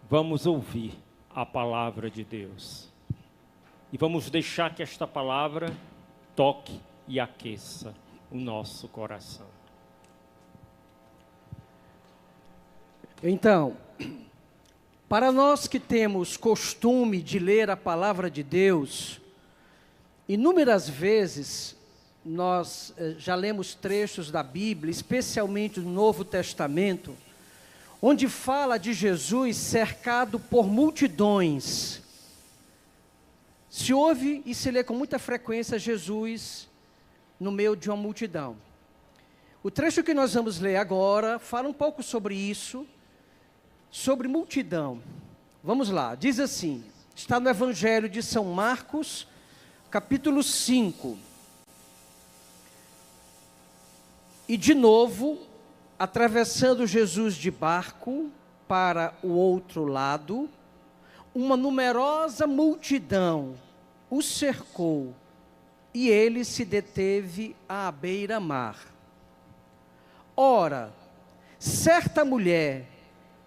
vamos ouvir a palavra de Deus. E vamos deixar que esta palavra toque e aqueça o nosso coração. Então, para nós que temos costume de ler a palavra de Deus, inúmeras vezes nós já lemos trechos da Bíblia, especialmente do Novo Testamento, onde fala de Jesus cercado por multidões. Se ouve e se lê com muita frequência Jesus no meio de uma multidão. O trecho que nós vamos ler agora fala um pouco sobre isso, sobre multidão. Vamos lá, diz assim, está no Evangelho de São Marcos, capítulo 5. E de novo, atravessando Jesus de barco para o outro lado, uma numerosa multidão o cercou e ele se deteve à beira-mar. Ora, certa mulher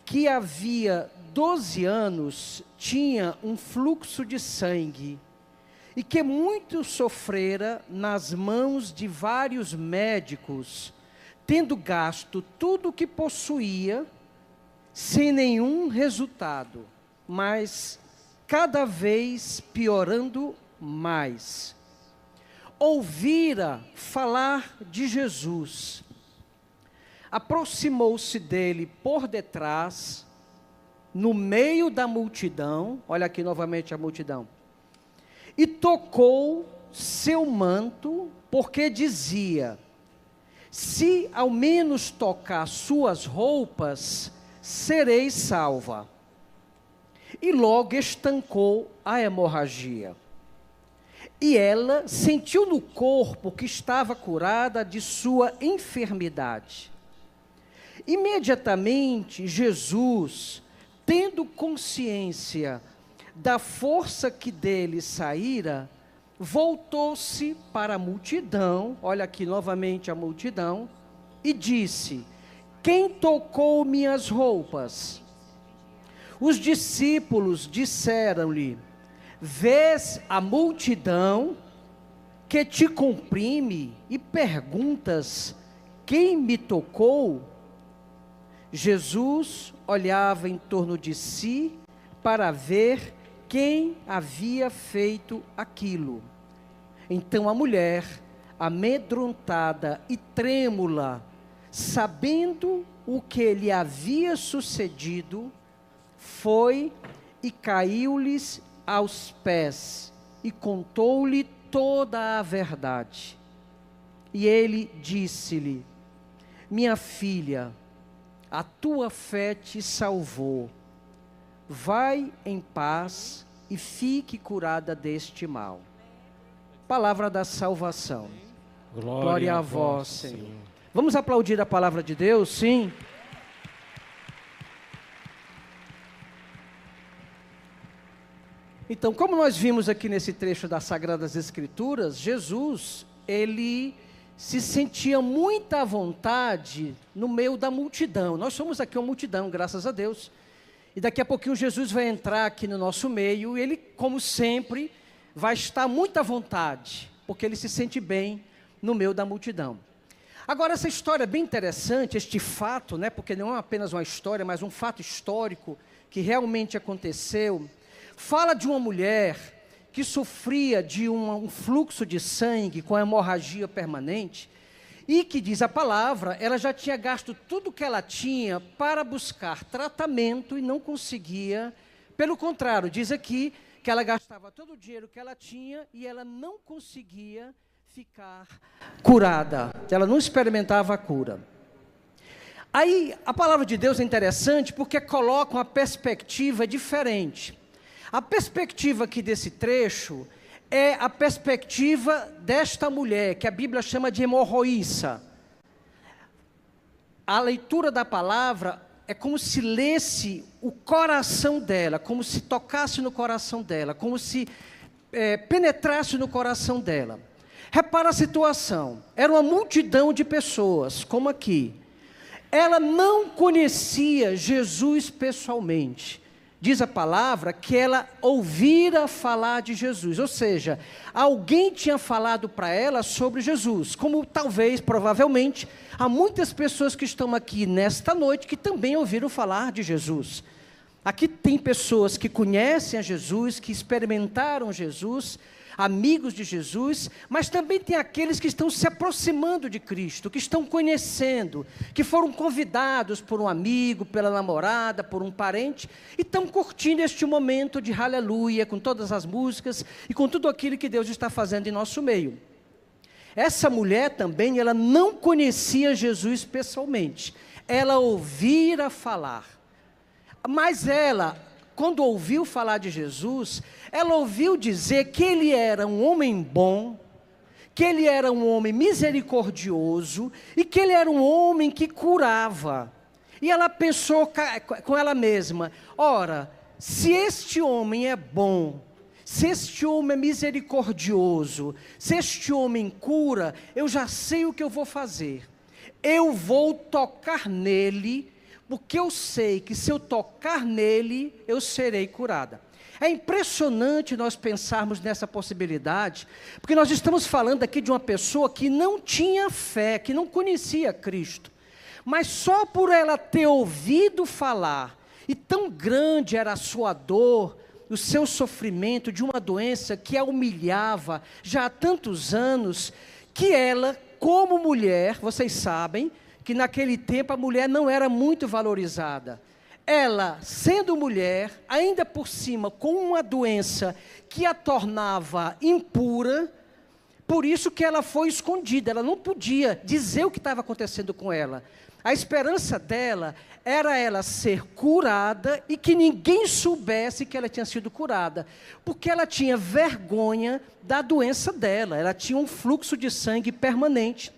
que havia 12 anos tinha um fluxo de sangue e que muito sofrera nas mãos de vários médicos, tendo gasto tudo o que possuía, sem nenhum resultado, mas cada vez piorando mais. Ouvira falar de Jesus, aproximou-se dele por detrás, no meio da multidão, olha aqui novamente a multidão, e tocou seu manto, porque dizia, se ao menos tocar suas roupas, serei salva. E logo estancou a hemorragia. E ela sentiu no corpo que estava curada de sua enfermidade. Imediatamente, Jesus, tendo consciência da força que dele saíra, voltou-se para a multidão, olha aqui novamente a multidão, e disse, quem tocou minhas roupas? Os discípulos disseram-lhe, vês a multidão que te comprime e perguntas, quem me tocou? Jesus olhava em torno de si para ver quem havia feito aquilo. Então a mulher, amedrontada e trêmula, sabendo o que lhe havia sucedido, foi e caiu-lhes aos pés e contou-lhe toda a verdade. E ele disse-lhe, minha filha, a tua fé te salvou. Vai em paz e fique curada deste mal. Palavra da salvação. Glória a vós, Senhor. Vamos aplaudir a palavra de Deus, sim? Então, como nós vimos aqui nesse trecho das Sagradas Escrituras, Jesus, ele se sentia muito à vontade no meio da multidão. Nós somos aqui uma multidão, graças a Deus. E daqui a pouquinho Jesus vai entrar aqui no nosso meio e ele, como sempre, vai estar muito à vontade, porque ele se sente bem no meio da multidão. Agora, essa história é bem interessante, este fato, né, porque não é apenas uma história, mas um fato histórico que realmente aconteceu, fala de uma mulher que sofria de um fluxo de sangue com hemorragia permanente, e que diz a palavra, ela já tinha gasto tudo que ela tinha para buscar tratamento e não conseguia. Pelo contrário, diz aqui que ela gastava todo o dinheiro que ela tinha e ela não conseguia ficar curada. Ela não experimentava a cura. Aí, a palavra de Deus é interessante porque coloca uma perspectiva diferente. A perspectiva aqui desse trecho é a perspectiva desta mulher, que a Bíblia chama de hemorroíça. A leitura da palavra é como se lesse o coração dela, como se tocasse no coração dela, como se penetrasse no coração dela. Repara a situação, era uma multidão de pessoas, como aqui. Ela não conhecia Jesus pessoalmente, diz a palavra que ela ouvira falar de Jesus, ou seja, alguém tinha falado para ela sobre Jesus, como talvez, provavelmente, há muitas pessoas que estão aqui nesta noite que também ouviram falar de Jesus. Aqui tem pessoas que conhecem a Jesus, que experimentaram Jesus, amigos de Jesus, mas também tem aqueles que estão se aproximando de Cristo, que estão conhecendo, que foram convidados por um amigo, pela namorada, por um parente, e estão curtindo este momento de aleluia, com todas as músicas e com tudo aquilo que Deus está fazendo em nosso meio. Essa mulher também, ela não conhecia Jesus pessoalmente, ela ouvira falar, mas ela, quando ouviu falar de Jesus, ela ouviu dizer que ele era um homem bom, que ele era um homem misericordioso e que ele era um homem que curava. E ela pensou com ela mesma, ora, se este homem é bom, se este homem é misericordioso, se este homem cura, eu já sei o que eu vou fazer. Eu vou tocar nele, porque eu sei que se eu tocar nele, eu serei curada. É impressionante nós pensarmos nessa possibilidade, porque nós estamos falando aqui de uma pessoa que não tinha fé, que não conhecia Cristo, mas só por ela ter ouvido falar, e tão grande era a sua dor, o seu sofrimento de uma doença que a humilhava já há tantos anos, que ela, como mulher, vocês sabem, que naquele tempo a mulher não era muito valorizada. Ela, sendo mulher, ainda por cima, com uma doença que a tornava impura, por isso que ela foi escondida, ela não podia dizer o que estava acontecendo com ela. A esperança dela era ela ser curada e que ninguém soubesse que ela tinha sido curada, porque ela tinha vergonha da doença dela, ela tinha um fluxo de sangue permanente,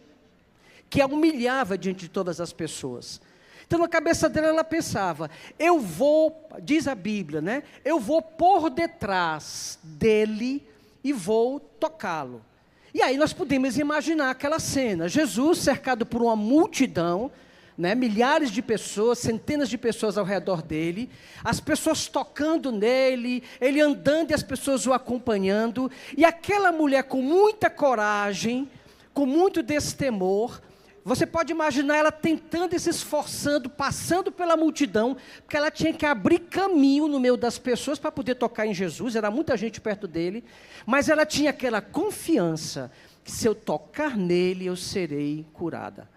que a humilhava diante de todas as pessoas. Então, na cabeça dela, ela pensava, eu vou, diz a Bíblia, né? Eu vou por detrás dele e vou tocá-lo. E aí nós podemos imaginar aquela cena, Jesus cercado por uma multidão, né? Milhares de pessoas, centenas de pessoas ao redor dele, as pessoas tocando nele, ele andando e as pessoas o acompanhando, e aquela mulher com muita coragem, com muito destemor. Você pode imaginar ela tentando e se esforçando, passando pela multidão, porque ela tinha que abrir caminho no meio das pessoas para poder tocar em Jesus, era muita gente perto dele, mas ela tinha aquela confiança, que se eu tocar nele, eu serei curada.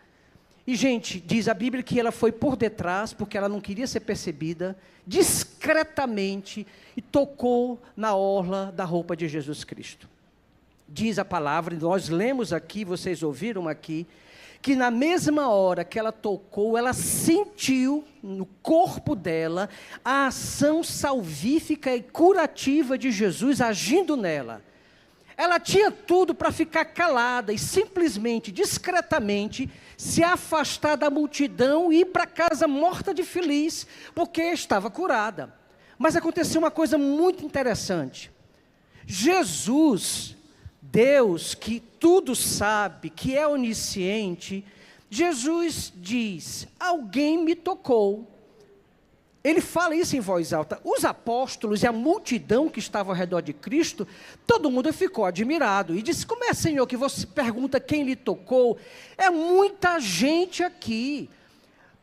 E, gente, diz a Bíblia que ela foi por detrás, porque ela não queria ser percebida, discretamente, e tocou na orla da roupa de Jesus Cristo. Diz a palavra, nós lemos aqui, vocês ouviram aqui, que na mesma hora que ela tocou, ela sentiu no corpo dela a ação salvífica e curativa de Jesus agindo nela. Ela tinha tudo para ficar calada e simplesmente, discretamente, se afastar da multidão e ir para casa morta de feliz, porque estava curada. Mas aconteceu uma coisa muito interessante. Jesus, Deus, que tudo sabe, que é onisciente, Jesus diz, alguém me tocou. Ele fala isso em voz alta. Os apóstolos e a multidão que estava ao redor de Cristo, todo mundo ficou admirado. E disse, como é, Senhor, que você pergunta quem lhe tocou? É muita gente aqui.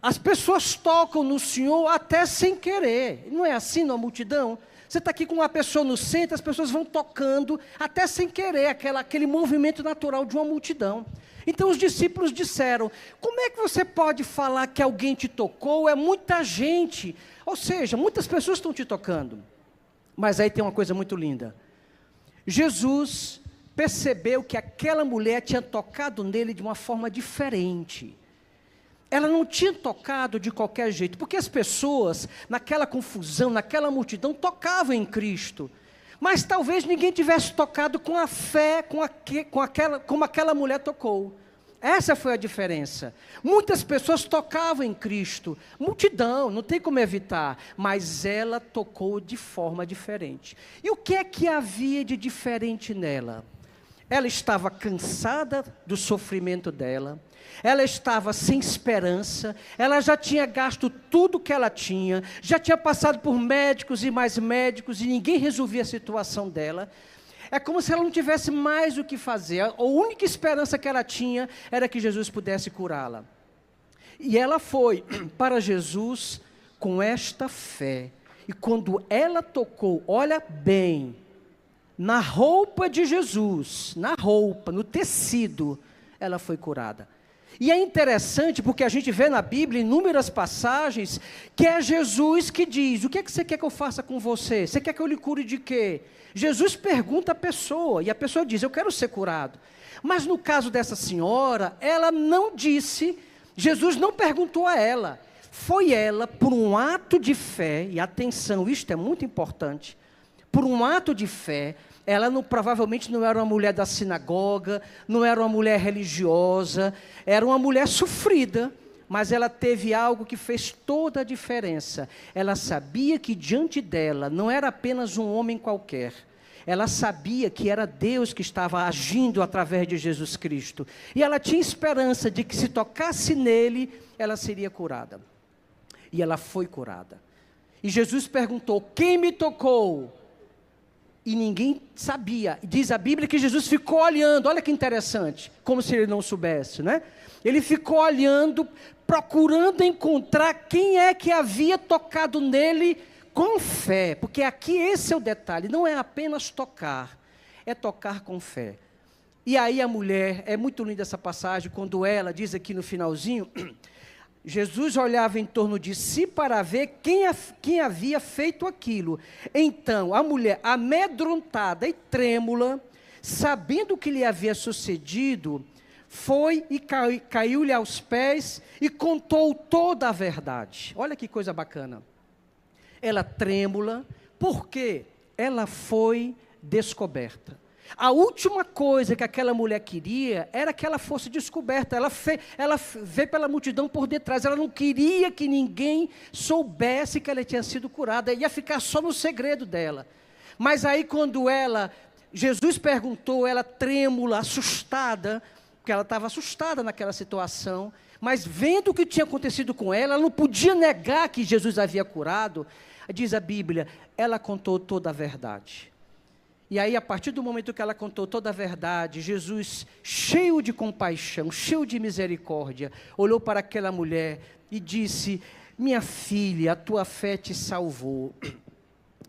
As pessoas tocam no Senhor até sem querer. Não é assim na multidão? Você está aqui com uma pessoa no centro, as pessoas vão tocando, até sem querer, aquele movimento natural de uma multidão. Então os discípulos disseram, como é que você pode falar que alguém te tocou? É muita gente, ou seja, muitas pessoas estão te tocando. Mas aí tem uma coisa muito linda. Jesus percebeu que aquela mulher tinha tocado nele de uma forma diferente. Ela não tinha tocado de qualquer jeito, porque as pessoas, naquela confusão, naquela multidão, tocavam em Cristo. Mas talvez ninguém tivesse tocado com a fé, como aquela mulher tocou. Essa foi a diferença. Muitas pessoas tocavam em Cristo, multidão, não tem como evitar, mas ela tocou de forma diferente. E o que é que havia de diferente nela? ela estava cansada do sofrimento dela, ela estava sem esperança, ela já tinha gasto tudo que ela tinha, já tinha passado por médicos e mais médicos e ninguém resolvia a situação dela. É como se ela não tivesse mais o que fazer. A única esperança que ela tinha era que Jesus pudesse curá-la. E ela foi para Jesus com esta fé. E quando ela tocou, olha bem, na roupa de Jesus, na roupa, no tecido, ela foi curada. E é interessante porque a gente vê na Bíblia inúmeras passagens que é Jesus que diz: o que é que você quer que eu faça com você? Você quer que eu lhe cure de quê? Jesus pergunta à pessoa e a pessoa diz: eu quero ser curado. Mas no caso dessa senhora, ela não disse, Jesus não perguntou a ela. Foi ela, por um ato de fé, e atenção, isto é muito importante, por um ato de fé. Ela provavelmente não era uma mulher da sinagoga, não era uma mulher religiosa, era uma mulher sofrida, mas ela teve algo que fez toda a diferença. Ela sabia que diante dela não era apenas um homem qualquer, ela sabia que era Deus que estava agindo através de Jesus Cristo. E ela tinha esperança de que se tocasse nele, ela seria curada. E ela foi curada. E Jesus perguntou: quem me tocou? E ninguém sabia. Diz a Bíblia que Jesus ficou olhando, olha que interessante, como se ele não soubesse, né? Ele ficou olhando, procurando encontrar quem é que havia tocado nele com fé. Porque aqui esse é o detalhe, não é apenas tocar, é tocar com fé. E aí a mulher, é muito linda essa passagem, quando ela diz aqui no finalzinho, Jesus olhava em torno de si para ver quem havia feito aquilo. Então, a mulher, amedrontada e trêmula, sabendo o que lhe havia sucedido, foi e caiu-lhe aos pés e contou toda a verdade. Olha que coisa bacana. Ela trêmula, porque ela foi descoberta. A última coisa que aquela mulher queria era que ela fosse descoberta. Ela vê pela multidão por detrás. Ela não queria que ninguém soubesse que ela tinha sido curada. Ia ficar só no segredo dela. Mas aí quando Jesus perguntou, ela trêmula, assustada, porque ela estava assustada naquela situação, mas vendo o que tinha acontecido com ela não podia negar que Jesus havia curado. Diz a Bíblia, ela contou toda a verdade. E aí, a partir do momento que ela contou toda a verdade, Jesus, cheio de compaixão, cheio de misericórdia, olhou para aquela mulher e disse: minha filha, a tua fé te salvou,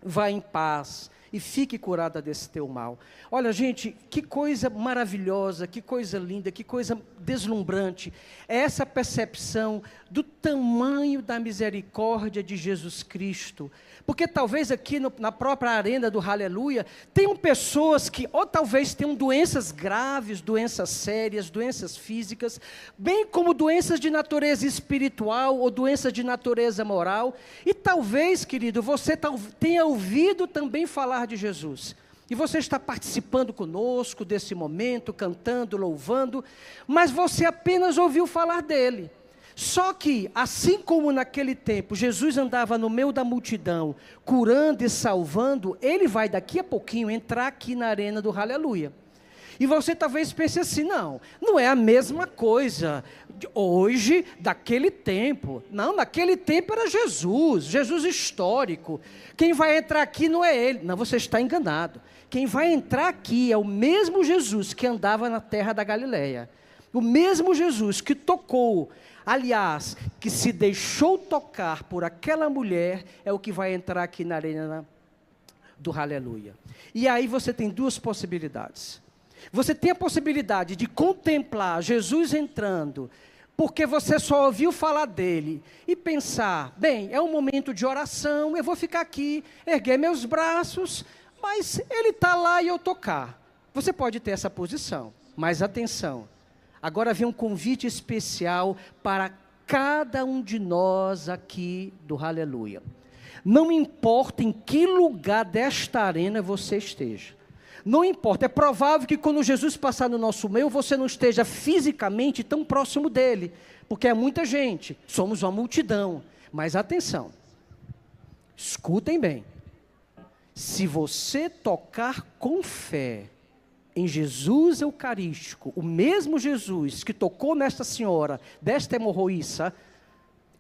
vá em paz e fique curada desse teu mal. Olha, gente, que coisa maravilhosa, que coisa linda, que coisa deslumbrante, é essa percepção do tamanho da misericórdia de Jesus Cristo. Porque talvez aqui na própria arena do Aleluia, tenham pessoas que, ou talvez tenham doenças graves, doenças sérias, doenças físicas, bem como doenças de natureza espiritual ou doenças de natureza moral. E talvez, querido, você tenha ouvido também falar de Jesus. E você está participando conosco desse momento, cantando, louvando, mas você apenas ouviu falar dele. Só que, assim como naquele tempo, Jesus andava no meio da multidão, curando e salvando, ele vai daqui a pouquinho entrar aqui na arena do Aleluia. E você talvez pense assim: não é a mesma coisa de hoje, daquele tempo. Não, naquele tempo era Jesus histórico. Quem vai entrar aqui não é ele. Não, você está enganado. Quem vai entrar aqui é o mesmo Jesus que andava na terra da Galileia. O mesmo Jesus que tocou, aliás, que se deixou tocar por aquela mulher, é o que vai entrar aqui na arena do Aleluia. E aí você tem duas possibilidades. Você tem a possibilidade de contemplar Jesus entrando, porque você só ouviu falar dele, e pensar: bem, é um momento de oração, eu vou ficar aqui, erguer meus braços, mas ele está lá e eu estou cá. Você pode ter essa posição, mas atenção. Agora vem um convite especial para cada um de nós aqui do Aleluia. Não importa em que lugar desta arena você esteja. Não importa, é provável que quando Jesus passar no nosso meio, você não esteja fisicamente tão próximo dele, porque é muita gente, somos uma multidão. Mas atenção, escutem bem. Se você tocar com fé, em Jesus Eucarístico, o mesmo Jesus que tocou nesta senhora, desta hemorroíça,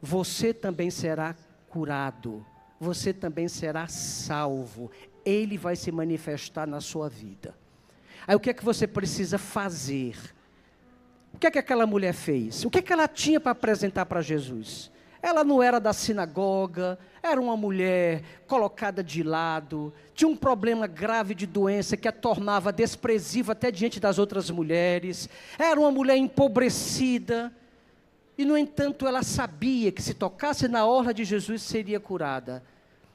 você também será curado, você também será salvo, Ele vai se manifestar na sua vida. Aí o que é que você precisa fazer? O que é que aquela mulher fez? O que é que ela tinha para apresentar para Jesus? Ela não era da sinagoga, era uma mulher colocada de lado, tinha um problema grave de doença que a tornava desprezível até diante das outras mulheres, era uma mulher empobrecida, e no entanto ela sabia que se tocasse na orla de Jesus seria curada.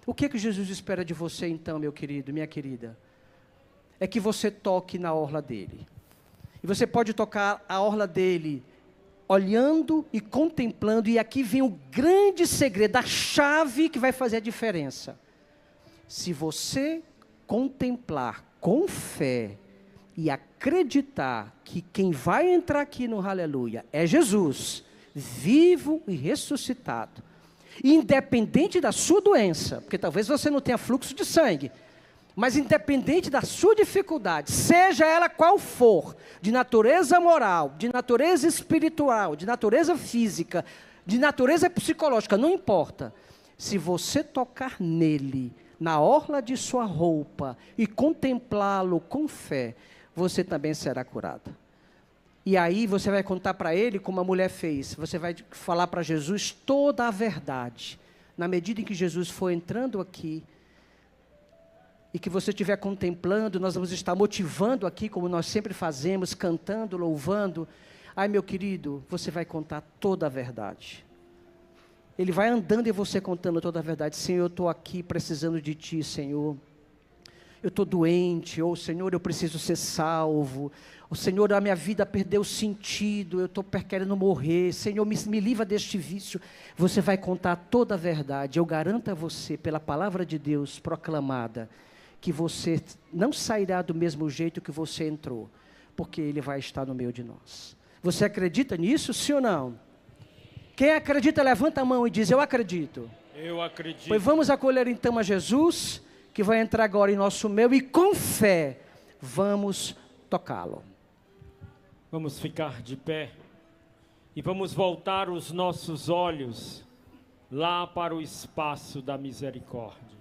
O que é que Jesus espera de você então, meu querido, minha querida? É que você toque na orla dele. E você pode tocar a orla dele olhando e contemplando, e aqui vem o grande segredo, a chave que vai fazer a diferença. Se você contemplar com fé e acreditar que quem vai entrar aqui no Aleluia é Jesus, vivo e ressuscitado, independente da sua doença, porque talvez você não tenha fluxo de sangue, mas independente da sua dificuldade, seja ela qual for, de natureza moral, de natureza espiritual, de natureza física, de natureza psicológica, não importa. Se você tocar nele, na orla de sua roupa, e contemplá-lo com fé, você também será curado. E aí você vai contar para ele como a mulher fez. Você vai falar para Jesus toda a verdade. Na medida em que Jesus for entrando aqui, e que você estiver contemplando, nós vamos estar motivando aqui, como nós sempre fazemos, cantando, louvando. Ai, meu querido, você vai contar toda a verdade. Ele vai andando e você contando toda a verdade. Senhor, eu estou aqui precisando de Ti, Senhor. Eu estou doente, ou Senhor, eu preciso ser salvo. O Senhor, a minha vida perdeu sentido, eu estou querendo morrer. Senhor, me livra deste vício. Você vai contar toda a verdade. Eu garanto a você, pela palavra de Deus proclamada, que você não sairá do mesmo jeito que você entrou, porque Ele vai estar no meio de nós. Você acredita nisso, sim ou não? Quem acredita, levanta a mão e diz, eu acredito. Eu acredito. Pois vamos acolher então a Jesus, que vai entrar agora em nosso meio, e com fé, vamos tocá-lo. Vamos ficar de pé, e vamos voltar os nossos olhos lá para o espaço da misericórdia.